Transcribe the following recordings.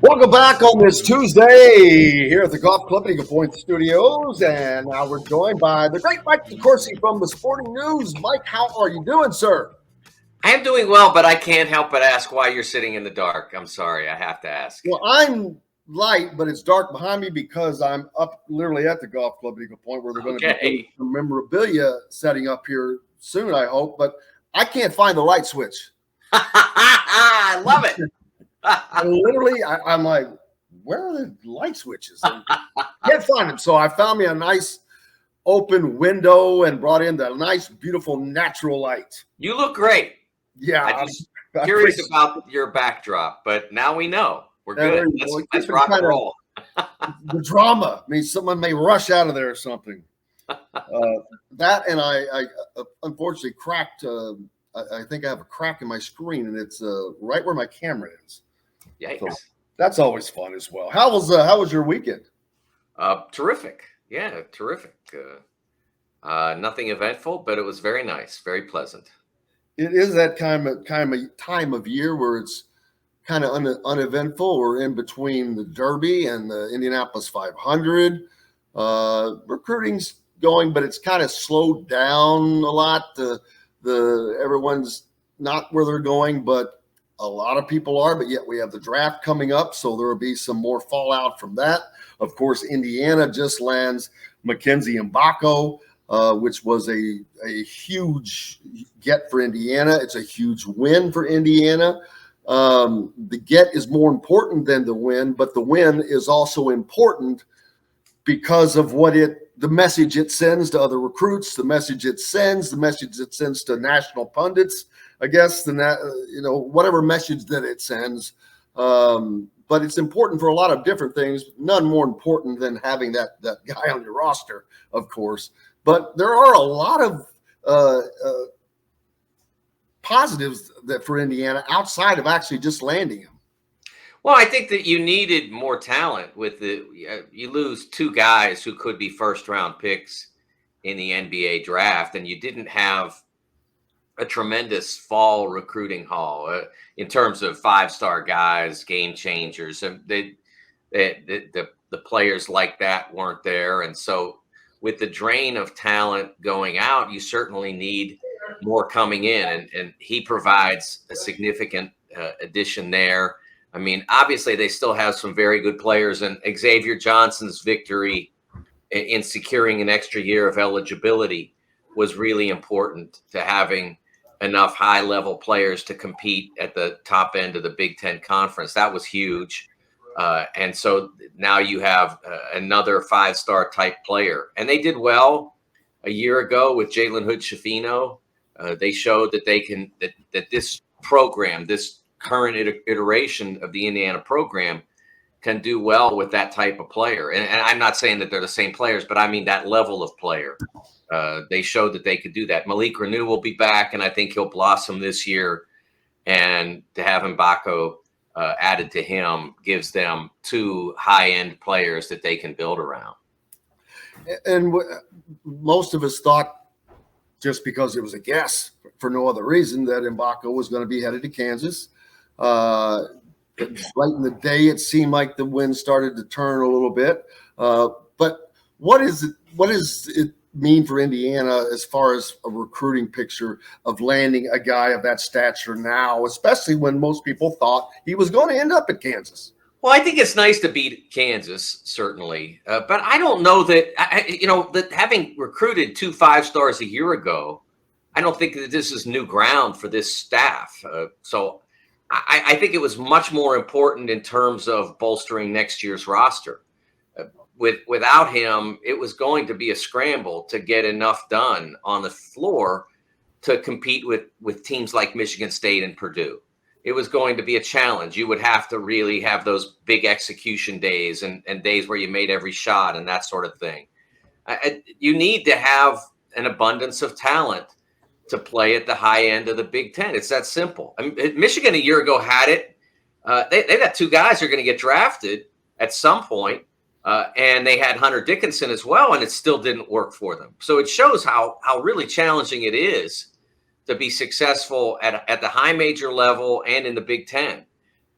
Welcome back on this Tuesday here at the Golf Club at Eagle Point Studios. And now we're joined by the great Mike DeCourcy from the Sporting News. Mike, how are you doing, sir? I am doing well, but I can't help but ask why you're sitting in the dark. I'm sorry, I have to ask. Well, I'm light, but it's dark behind me because I'm up literally at the Golf Club at Eagle Point where they're going to be doing some memorabilia setting up here soon, I hope. But I can't find the light switch. I love it. I'm like, where are the light switches? And can't find them. So I found me a nice open window and brought in the nice, beautiful natural light. You look great. Yeah. I'm curious about your backdrop, but now we know. We're good. Let's rock and roll. The drama. I mean, someone may rush out of there or something. That and I unfortunately cracked. I think I have a crack in my screen, and it's right where my camera is. Yikes. So that's always fun as well. How was your weekend? Terrific. Yeah, terrific. Nothing eventful, but it was very nice, very pleasant. It is that time of year where it's kind of uneventful. We're in between the Derby and the Indianapolis 500. Recruiting's going, but it's kind of slowed down a lot. Everyone's not where they're going, but a lot of people are. But yet we have the draft coming up, so there will be some more fallout from that. Of course, Indiana just lands Mackenzie Mbako, which was a huge get for Indiana. It's a huge win for Indiana. The get is more important than the win, but the win is also important because of the message it sends to other recruits, the message it sends to national pundits, I guess, whatever message that it sends. But it's important for a lot of different things, none more important than having that guy on your roster, of course. But there are a lot of positives for Indiana outside of actually just landing him. Well, I think that you needed more talent with you lose two guys who could be first-round picks in the NBA draft, and you didn't have a tremendous fall recruiting haul in terms of five-star guys, game changers. And the players like that weren't there, and so with the drain of talent going out, you certainly need more coming in, and he provides a significant addition there. I mean, obviously, they still have some very good players, and Xavier Johnson's victory in securing an extra year of eligibility was really important to having enough high-level players to compete at the top end of the Big Ten Conference. That was huge. And so now you have another five-star type player. And they did well a year ago with Jalen Hood-Schifino. They showed that they can that this program, this current iteration of the Indiana program, can do well with that type of player. And I'm not saying that they're the same players, but I mean that level of player. They showed that they could do that. Malik Renew will be back, and I think he'll blossom this year. And to have Mbako added to him gives them two high-end players that they can build around. And most of us thought, just because it was a guess for no other reason, that Mbako was going to be headed to Kansas. Right in the day, it seemed like the wind started to turn a little bit. But what does it mean for Indiana as far as a recruiting picture of landing a guy of that stature now, especially when most people thought he was going to end up at Kansas? Well, I think it's nice to beat Kansas, certainly. But I don't know that, that having recruited 2 5-stars a year ago, I don't think that this is new ground for this staff. So I think it was much more important in terms of bolstering next year's roster. Without him, it was going to be a scramble to get enough done on the floor to compete with teams like Michigan State and Purdue. It was going to be a challenge. You would have to really have those big execution days and days where you made every shot and that sort of thing. You need to have an abundance of talent to play at the high end of the Big Ten. It's that simple. I mean, Michigan a year ago had it. They got 2 guys who are going to get drafted at some point, and they had Hunter Dickinson as well, and it still didn't work for them. So it shows how really challenging it is to be successful at the high major level and in the Big Ten.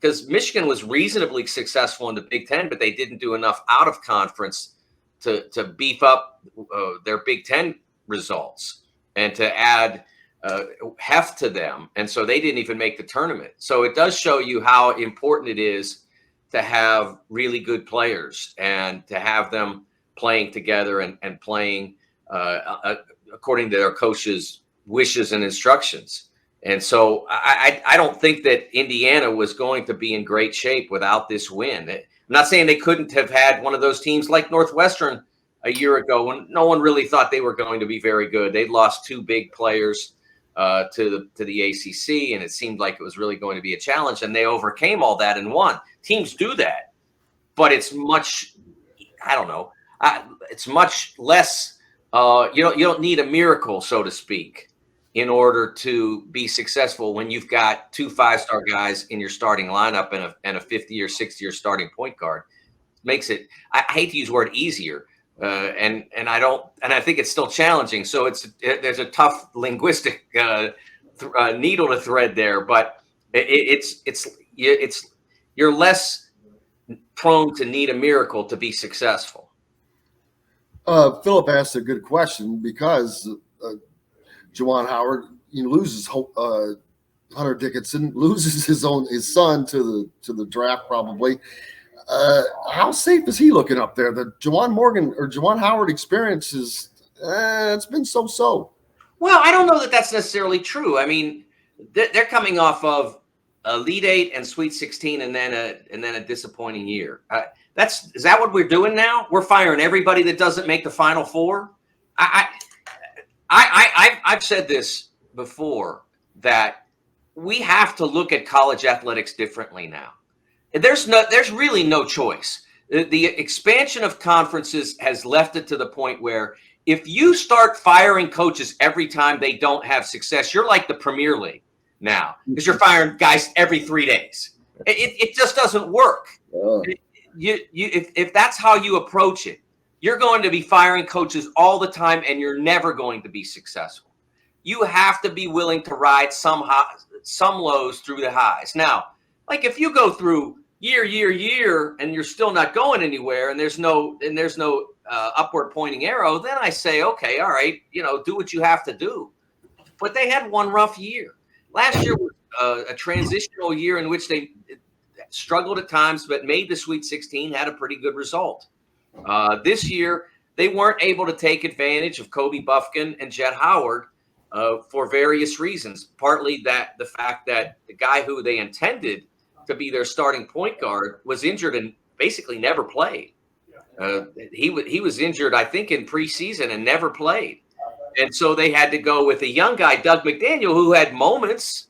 because Michigan was reasonably successful in the Big Ten, but they didn't do enough out of conference to beef up their Big Ten results and to add heft to them. And so they didn't even make the tournament. So it does show you how important it is to have really good players and to have them playing together and playing according to their coach's wishes and instructions. And so I don't think that Indiana was going to be in great shape without this win. I'm not saying they couldn't have had one of those teams like Northwestern a year ago when no one really thought they were going to be very good. They'd lost two big players to the ACC, and it seemed like it was really going to be a challenge, and they overcame all that and won. Teams do that, but it's much, I don't know, it's much less. You don't need a miracle, so to speak, in order to be successful when you've got two 5-star guys in your starting lineup and a 50 or 60-year starting point guard. Makes it, I hate to use the word easier, and I think it's still challenging. So there's a tough linguistic needle to thread there, but you're less prone to need a miracle to be successful. Philip asked a good question because Juwan Howard loses Hunter Dickinson, loses his son to the draft probably. How safe is he looking up there? The Juwan Howard experience it's been so. Well, I don't know that that's necessarily true. I mean, they're coming off of Elite Eight and Sweet 16, and then a disappointing year. Is that what we're doing now? We're firing everybody that doesn't make the Final Four. I've said this before that we have to look at college athletics differently now. There's really no choice. The expansion of conferences has left it to the point where if you start firing coaches every time they don't have success, you're like the Premier League now because you're firing guys every 3 days. It just doesn't work. Oh. If that's how you approach it, you're going to be firing coaches all the time, and you're never going to be successful. You have to be willing to ride some lows through the highs. Now, like if you go through year, and you're still not going anywhere, and there's no upward pointing arrow, then I say, okay, all right, do what you have to do. But they had one rough year. Last year was a transitional year in which they struggled at times, but made the Sweet 16, had a pretty good result. This year, they weren't able to take advantage of Kobe Bufkin and Jet Howard for various reasons. Partly the fact that the guy who they intended to be their starting point guard was injured and basically never played. He was injured, I think, in preseason and never played. And so they had to go with a young guy, Doug McDaniel, who had moments,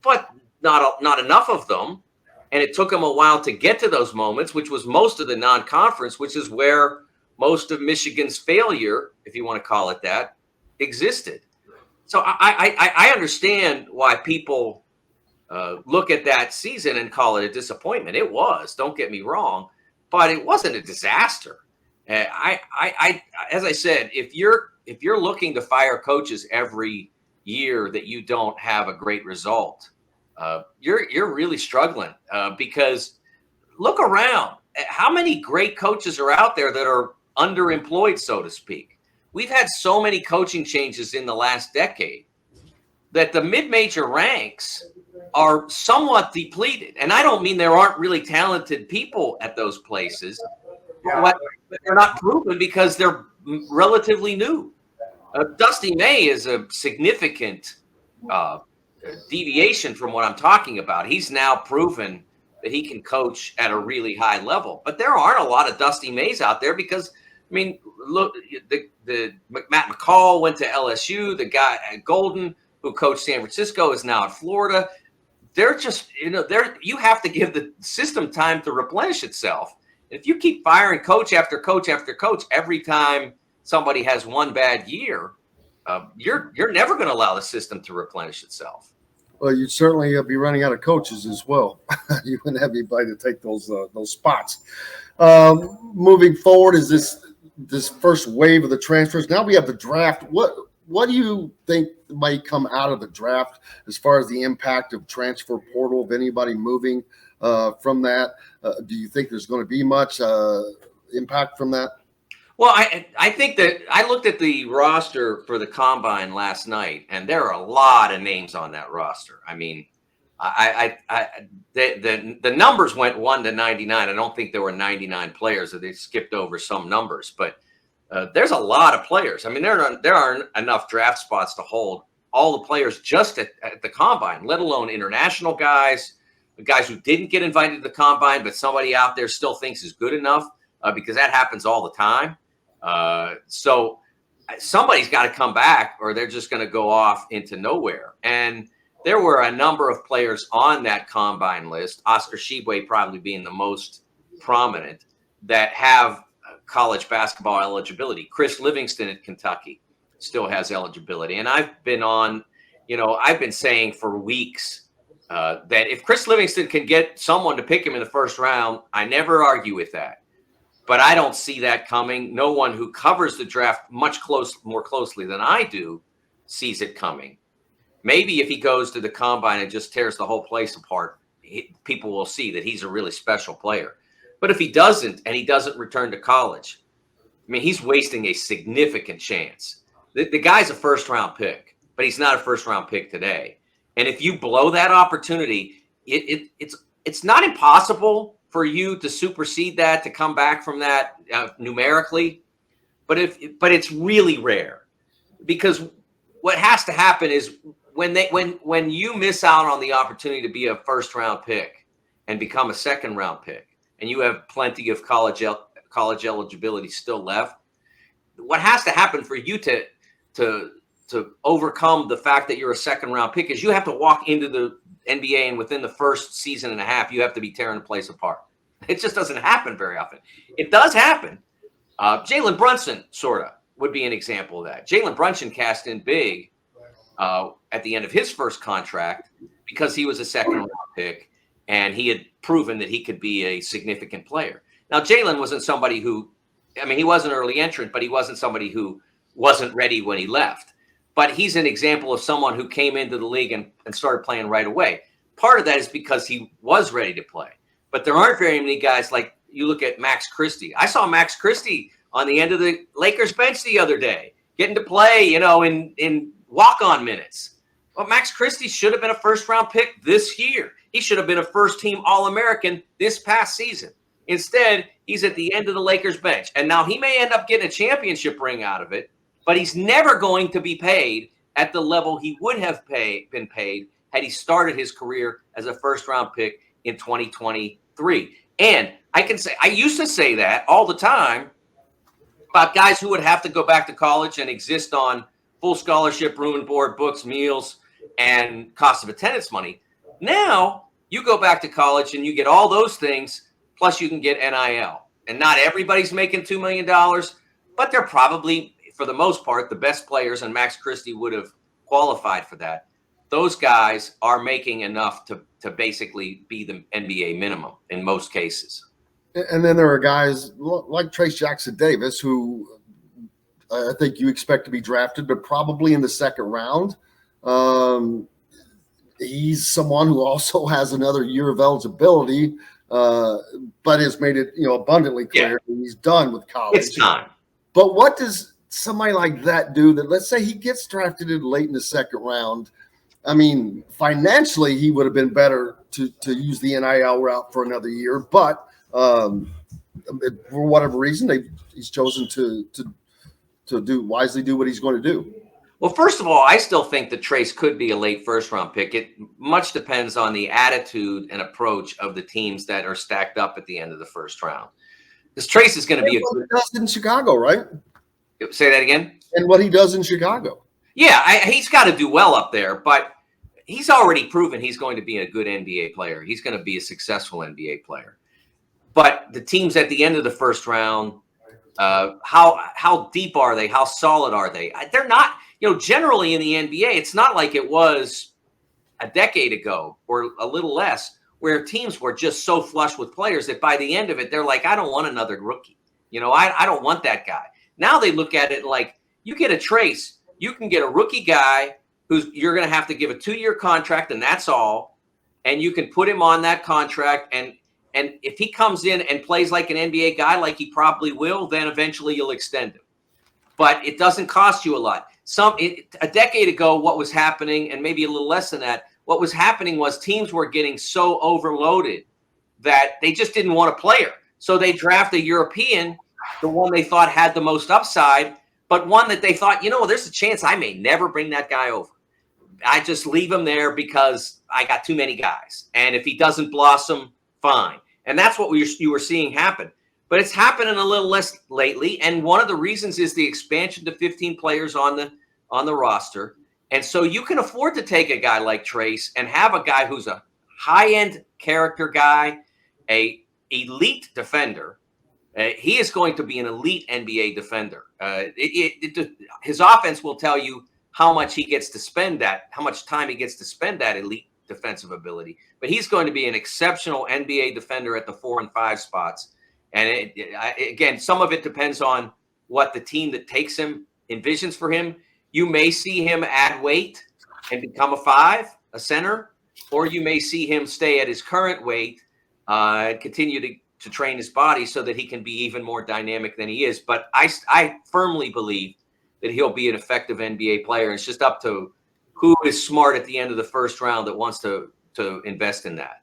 but not enough of them. And it took him a while to get to those moments, which was most of the non-conference, which is where most of Michigan's failure, if you want to call it that, existed. So I understand why people look at that season and call it a disappointment. It was, don't get me wrong, but it wasn't a disaster. As I said, if you're looking to fire coaches every year that you don't have a great result, you're really struggling because look around. How many great coaches are out there that are underemployed, so to speak? We've had so many coaching changes in the last decade that the mid-major ranks are somewhat depleted. And I don't mean there aren't really talented people at those places, but they're not proven because they're relatively new. Dusty May is a significant deviation from what I'm talking about. He's now proven that he can coach at a really high level. But there aren't a lot of Dusty Mays out there because, I mean, look, the Matt McCall went to LSU. The guy at Golden who coached San Francisco is now at Florida. They're just, you have to give the system time to replenish itself. If you keep firing coach after coach after coach every time somebody has one bad year, you're never going to allow the system to replenish itself. Well, you'd certainly be running out of coaches as well. You wouldn't have anybody to take those spots. Moving forward, is this first wave of the transfers? Now we have the draft. What do you think might come out of the draft as far as the impact of transfer portal, of anybody moving? from that? Do you think there's going to be much impact from that? Well, I think that I looked at the roster for the combine last night, and there are a lot of names on that roster. I mean, the numbers went 1 to 99. I don't think there were 99 players, that they skipped over some numbers, but there's a lot of players. I mean, there aren't enough draft spots to hold all the players just at the combine, let alone international guys, the guys who didn't get invited to the combine, but somebody out there still thinks is good enough, because that happens all the time. So somebody's got to come back, or they're just going to go off into nowhere. And there were a number of players on that combine list, Oscar Tshiebwe probably being the most prominent, that have college basketball eligibility. Chris Livingston at Kentucky still has eligibility. And I've been saying for weeks that if Chris Livingston can get someone to pick him in the first round, I never argue with that. But I don't see that coming. No one who covers the draft more closely than I do sees it coming. Maybe if he goes to the combine and just tears the whole place apart, people will see that he's a really special player. But if he doesn't, and he doesn't return to college, I mean, he's wasting a significant chance. The guy's a first-round pick, but he's not a first-round pick today. And if you blow that opportunity, it's not impossible for you to supersede that, to come back from that numerically, but it's really rare, because what has to happen is when you miss out on the opportunity to be a first round pick and become a second round pick, and you have plenty of college eligibility still left, what has to happen for you to overcome the fact that you're a second round pick is you have to walk into the NBA, and within the first season and a half, you have to be tearing the place apart. It just doesn't happen very often. It does happen. Jalen Brunson sort of would be an example of that. Jalen Brunson cast in big at the end of his first contract because he was a second round pick, and he had proven that he could be a significant player. Now, Jalen wasn't somebody who, I mean, he was an early entrant, but he wasn't somebody who wasn't ready when he left. But he's an example of someone who came into the league and started playing right away. Part of that is because he was ready to play. But there aren't very many guys like, you look at Max Christie. I saw Max Christie on the end of the Lakers bench the other day, getting to play, in walk-on minutes. Well, Max Christie should have been a first-round pick this year. He should have been a first-team All-American this past season. Instead, he's at the end of the Lakers bench. And now he may end up getting a championship ring out of it, but he's never going to be paid at the level he would have been paid had he started his career as a first-round pick in 2023. And I used to say that all the time about guys who would have to go back to college and exist on full scholarship, room and board, books, meals, and cost of attendance money. Now you go back to college and you get all those things, plus you can get NIL. And not everybody's making $2 million, but they're probably, for the most part, the best players, and Max Christie would have qualified for that. Those guys are making enough to basically be the NBA minimum in most cases. And then there are guys like Trace Jackson-Davis, who I think you expect to be drafted, but probably in the second round. He's someone who also has another year of eligibility, but has made it abundantly clear he's done with college. It's time. But what does somebody like that do? That, let's say he gets drafted late in the second round. I mean, financially, he would have been better to use the NIL route for another year, but for whatever reason, he's chosen to wisely do what he's going to do. Well, first of all, I still think that Trace could be a late first-round pick. It much depends on the attitude and approach of the teams that are stacked up at the end of the first round. Because Trace is going to be what he does in Chicago, right? Say that again? And what he does in Chicago. Yeah, he's got to do well up there, but he's already proven he's going to be a good NBA player. He's going to be a successful NBA player. But the teams at the end of the first round, how deep are they? How solid are they? They're not, generally in the NBA, it's not like it was a decade ago or a little less, where teams were just so flush with players that by the end of it, they're like, I don't want another rookie. I don't want that guy. Now they look at it like, you get a Trace, you can get a rookie guy who's you're going to have to give a 2-year contract, and that's all. and you can put him on that contract. And if he comes in and plays like an NBA guy, like he probably will, then eventually you'll extend him. But it doesn't cost you a lot. A decade ago, what was happening, and maybe a little less than that, what was happening was teams were getting so overloaded that they just didn't want a player. So they draft a European, the one they thought had the most upside, but one that they thought, there's a chance I may never bring that guy over. I just leave him there because I got too many guys. And if he doesn't blossom, fine. And that's what you were seeing happen. But it's happening a little less lately. And one of the reasons is the expansion to 15 players on the roster. And so you can afford to take a guy like Trace and have a guy who's a high-end character guy, a elite defender. He is going to be an elite NBA defender. His offense will tell you how much he gets to spend how much time he gets to spend that elite defensive ability. But he's going to be an exceptional NBA defender at the 4 and 5 spots. And again, some of it depends on what the team that takes him envisions for him. You may see him add weight and become a 5, a center, or you may see him stay at his current weight and continue to train his body so that he can be even more dynamic than he is. But I firmly believe that he'll be an effective NBA player. It's just up to who is smart at the end of the first round that wants to invest in that.